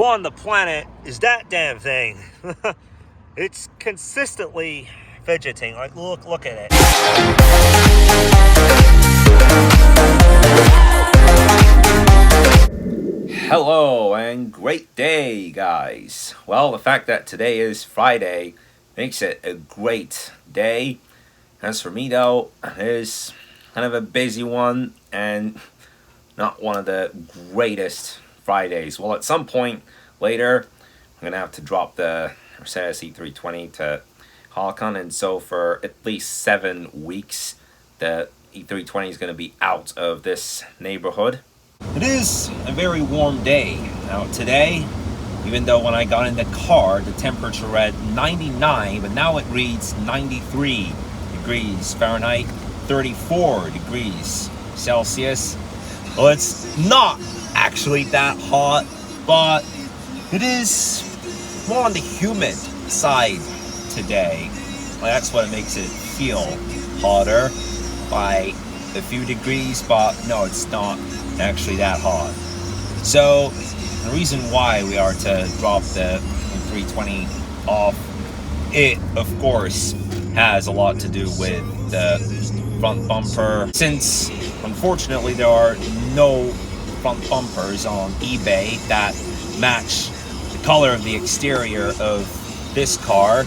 on the planet is that damn thing? It's consistently fidgeting. Like, look at it. Hello and great day, guys. Well, the fact that today is Friday makes it a great day. As for me, though, it is kind of a busy one and not one of the greatest Fridays. Well, at some point later, I'm going to have to drop the Mercedes E320 to Holcon, and so for at least 7 weeks, the E320 is going to be out of this neighborhood. It is a very warm day out today, even though when I got in the car, the temperature read 99, but now it reads 93 degrees Fahrenheit, 34 degrees Celsius. Well, it's not actually that hot, but it is more on the humid side today. Well, that's what makes it feel hotter by a few degrees, but no, it's not actually that hot. So the reason why we are to drop the 320 off, it of course has a lot to do with the front bumper, since unfortunately there are no front bumpers on eBay that match the color of the exterior of this car,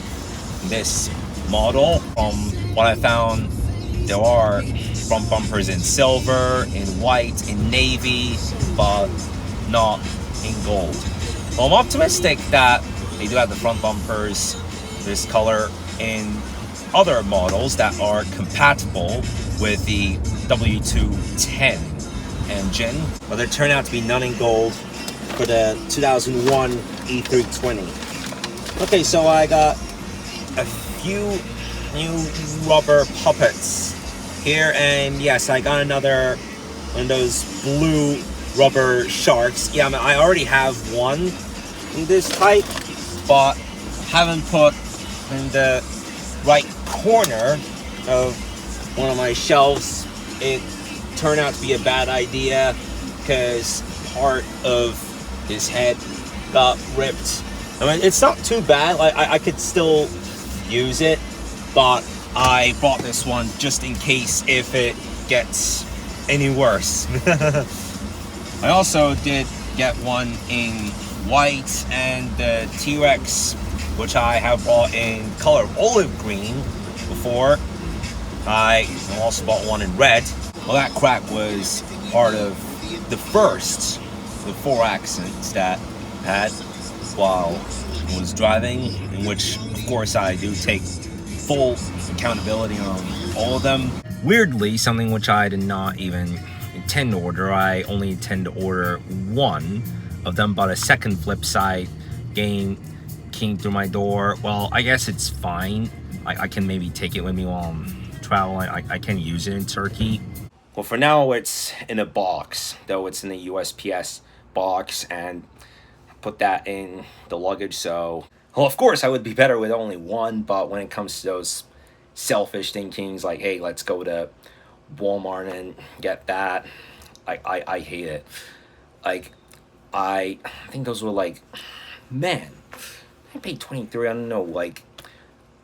this model. From what I found, there are front bumpers in silver, in white, in navy, but not in gold. Well, I'm optimistic that they do have the front bumpers this color in other models that are compatible with the W210 engine, but there turned out to be none in gold for the 2001 E320. Okay, so I got a few new rubber puppets here, and yes, I got another one of those blue rubber sharks. Yeah, I already have one in this type, but haven't put in the right corner of one of my shelves. It turned out to be a bad idea because part of his head got ripped. I mean, it's not too bad. Like, I could still use it, but I bought this one just in case if it gets any worse. I also did get one in white, and the T-Rex, which I have bought in color olive green before. I also bought one in red. Well, that crack was part of the first of the 4 accidents that I had while I was driving, in which, of course, I do take full accountability on all of them. Weirdly, something which I did not even intend to order, I only intend to order one of them, but a second flip side game came through my door. Well, I guess it's fine. I can maybe take it with me while I'm traveling. I can use it in Turkey. Well, for now, it's in a box, though it's in the USPS box, and put that in the luggage. So, well, of course, I would be better with only one, but when it comes to those selfish thinkings, like, hey, let's go to Walmart and get that, I hate it. Like, I think those were like, man, I paid $23. I don't know, like,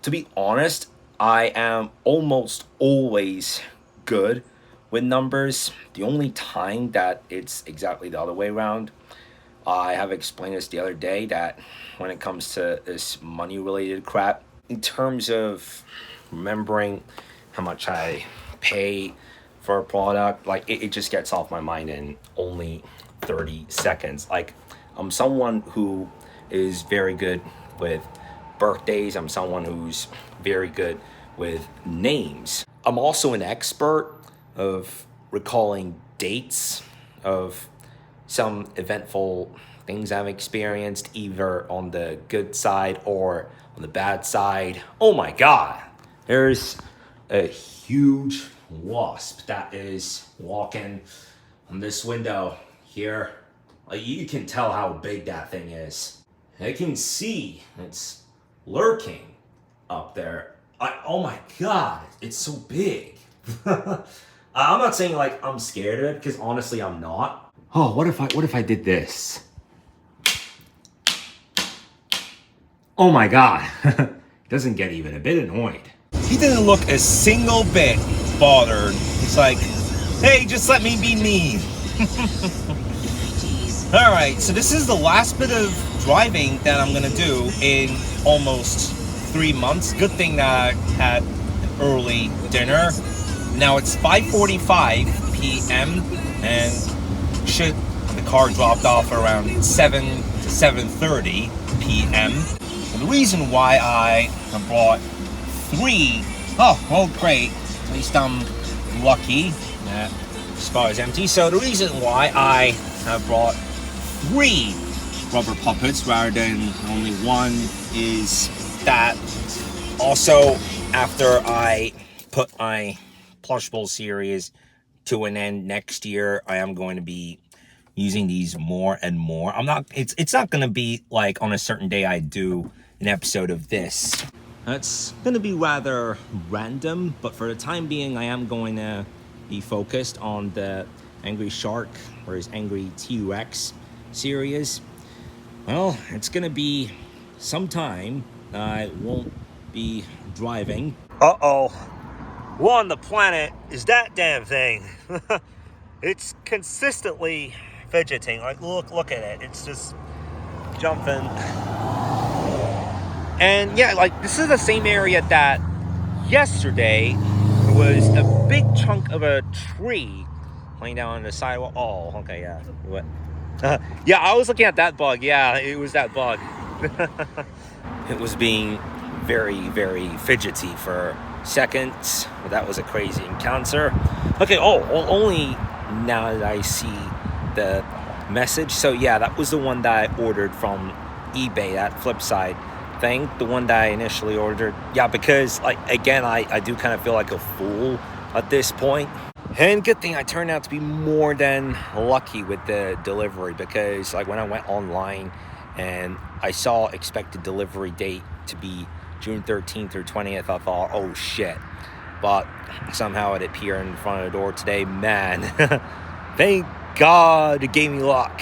to be honest, I am almost always good with numbers. The only time that it's exactly the other way around, I have explained this the other day, that when it comes to this money related crap, in terms of remembering how much I pay for a product, like, it just gets off my mind in only 30 seconds. Like, I'm someone who is very good with birthdays. I'm someone who's very good with names. I'm also an expert of recalling dates of some eventful things I've experienced, either on the good side or on the bad side. Oh my God, there's a huge wasp that is walking on this window here. Like, you can tell how big that thing is. I can see it's lurking up there. Oh my God, it's so big. I'm not saying like I'm scared of it, because honestly I'm not. Oh, what if I did this? Oh my god. Doesn't get even a bit annoyed. He didn't look a single bit bothered. He's like, hey, just let me be me. Alright, so this is the last bit of driving that I'm gonna do in almost 3 months. Good thing that I had an early dinner. Now it's 5:45 p.m. and should the car dropped off around 7 to 7:30 p.m. And the reason why I have brought 3, oh, well, great. At least I'm lucky that this car is empty. So the reason why I have brought 3 rubber puppets rather than only one is that also after I put my Plush Bowl series to an end next year, I am going to be using these more and more. It's not going to be like on a certain day I do an episode of this. It's going to be rather random, but for the time being, I am going to be focused on the Angry Shark or his Angry T-Rex series. Well, it's going to be some time I won't be driving. Uh-oh. What on the planet is that damn thing? It's consistently fidgeting. Like, look at it. It's just jumping. And yeah, like, this is the same area that yesterday there was a big chunk of a tree laying down on the sidewalk. Oh, okay, yeah. What? Yeah, I was looking at that bug. Yeah, it was that bug. It was being very, very fidgety for seconds. Well, that was a crazy encounter. Okay, well, only now that I see the message. So yeah, that was the one that I ordered from eBay, that flip side thing, the one that I initially ordered. Yeah, because like again, I do kind of feel like a fool at this point. And good thing I turned out to be more than lucky with the delivery, because like when I went online and I saw expected delivery date to be June 13th or 20th, I thought, oh shit. But somehow it appeared in front of the door today. Man, thank God it gave me luck.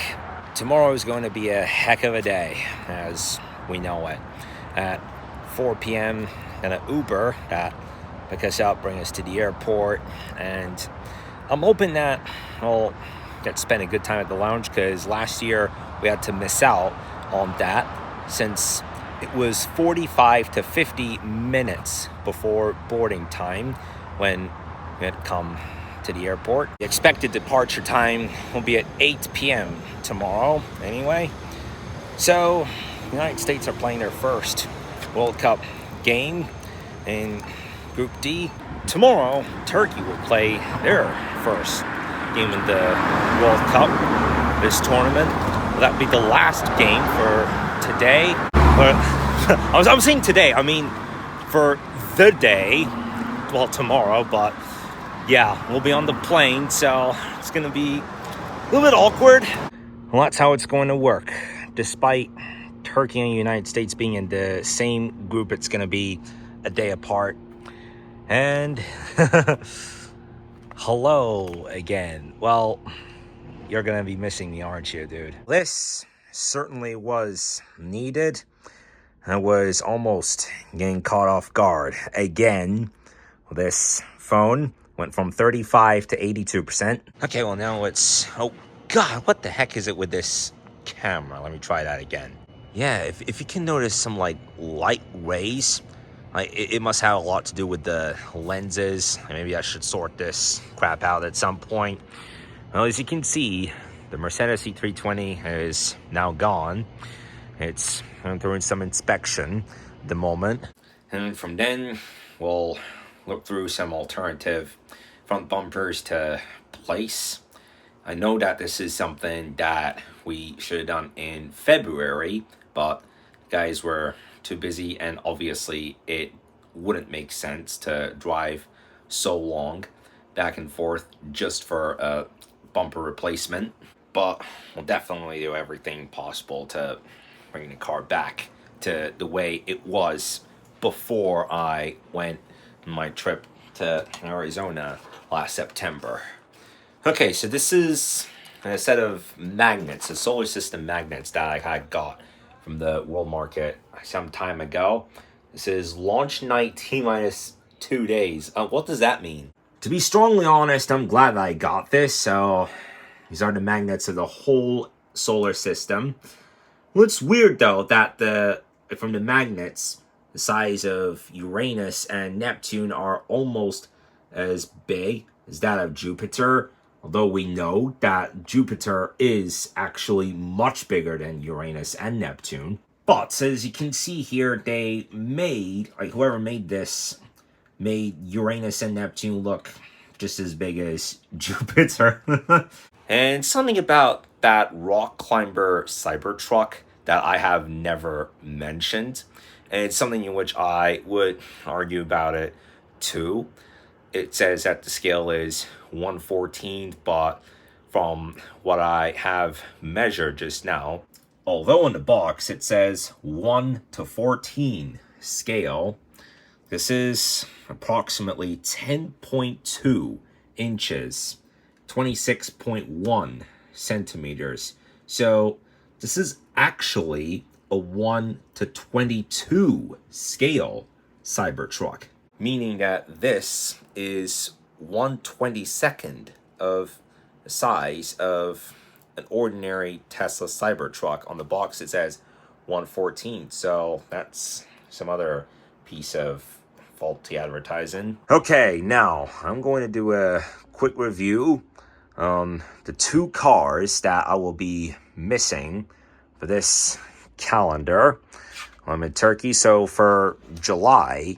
Tomorrow is going to be a heck of a day, as we know it. At 4 p.m. in an Uber that pick us up, bring us to the airport, and I'm hoping that I'll get to spend a good time at the lounge, because last year we had to miss out on that since it was 45 to 50 minutes before boarding time when we had to come to the airport. The expected departure time will be at 8 p.m. tomorrow anyway. So the United States are playing their first World Cup game in Group D. Tomorrow, Turkey will play their first game in the World Cup, this tournament. Will that be the last game for today? But I'm saying today, I mean for the day, well, tomorrow, but yeah, we'll be on the plane, so it's going to be a little bit awkward. Well, that's how it's going to work. Despite Turkey and the United States being in the same group, it's going to be a day apart. And hello again. Well, you're going to be missing me, aren't you, dude? This certainly was needed. I was almost getting caught off guard again. This phone went from 35 to 82%. Okay, well now it's, oh God, what the heck is it with this camera? Let me try that again. Yeah, if you can notice some like light rays, like it must have a lot to do with the lenses. Maybe I should sort this crap out at some point. Well, as you can see, the Mercedes E320 is now gone. It's going through some inspection at the moment. And from then, we'll look through some alternative front bumpers to place. I know that this is something that we should have done in February, but guys were too busy, and obviously it wouldn't make sense to drive so long back and forth just for a bumper replacement. But we'll definitely do everything possible to bring the car back to the way it was before I went on my trip to Arizona last September. Okay, so this is a set of magnets, a solar system magnets that I had got from from the world market some time ago. This is launch night T-minus 2 days. What does that mean? To be strongly honest, I'm glad that I got this. So these are the magnets of the whole solar system. Well, it's weird though that from the magnets, the size of Uranus and Neptune are almost as big as that of Jupiter. Although we know that Jupiter is actually much bigger than Uranus and Neptune. But as you can see here, they made, like whoever made this, made Uranus and Neptune look just as big as Jupiter. And something about that rock climber Cybertruck that I have never mentioned. And it's something in which I would argue about it too. It says that the scale is 1/14, but from what I have measured just now, although in the box it says 1/14 scale, this is approximately 10.2 inches, 26.1 centimeters. So this is actually a 1/22 scale Cybertruck, meaning that this is 1/22nd of the size of an ordinary Tesla Cybertruck. On the box it says 1/14, so that's some other piece of faulty advertising. Okay, now I'm going to do a quick review on the 2 cars that I will be missing for this calendar. I'm in Turkey, so for July,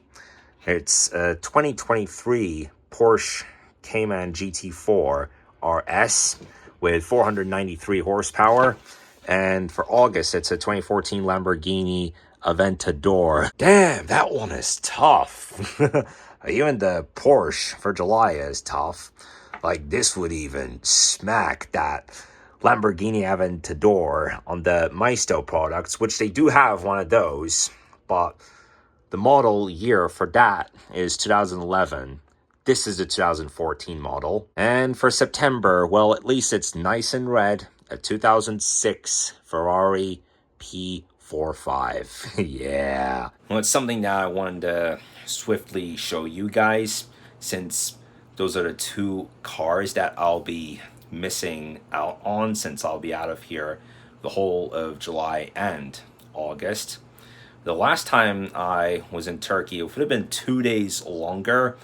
it's a 2023 Porsche Cayman GT4 RS with 493 horsepower. And for August, it's a 2014 Lamborghini Aventador. Damn, that one is tough. Even the Porsche for July is tough. Like, this would even smack that Lamborghini Aventador on the Maisto products, which they do have one of those, but the model year for that is 2011. This is the 2014 model. And for September, well, at least it's nice and red, a 2006 Ferrari P45. Yeah. Well, it's something that I wanted to swiftly show you guys, since those are the 2 cars that I'll be missing out on, since I'll be out of here the whole of July and August. The last time I was in Turkey, it would have been 2 days longer.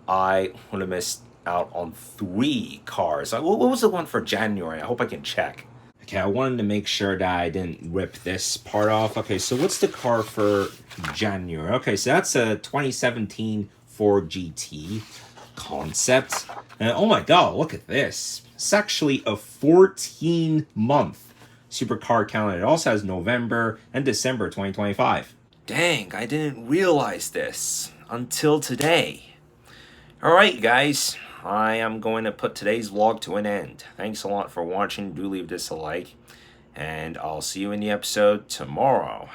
I would have missed out on 3 cars. What was the one for January? I hope I can check. Okay, I wanted to make sure that I didn't rip this part off. Okay, so what's the car for January? Okay, so that's a 2017 Ford GT concept. And oh my god, look at this. It's actually a 14-month supercar calendar. It also has November and December 2025. Dang, I didn't realize this until today. Alright guys, I am going to put today's vlog to an end. Thanks a lot for watching. Do leave this a like, and I'll see you in the episode tomorrow.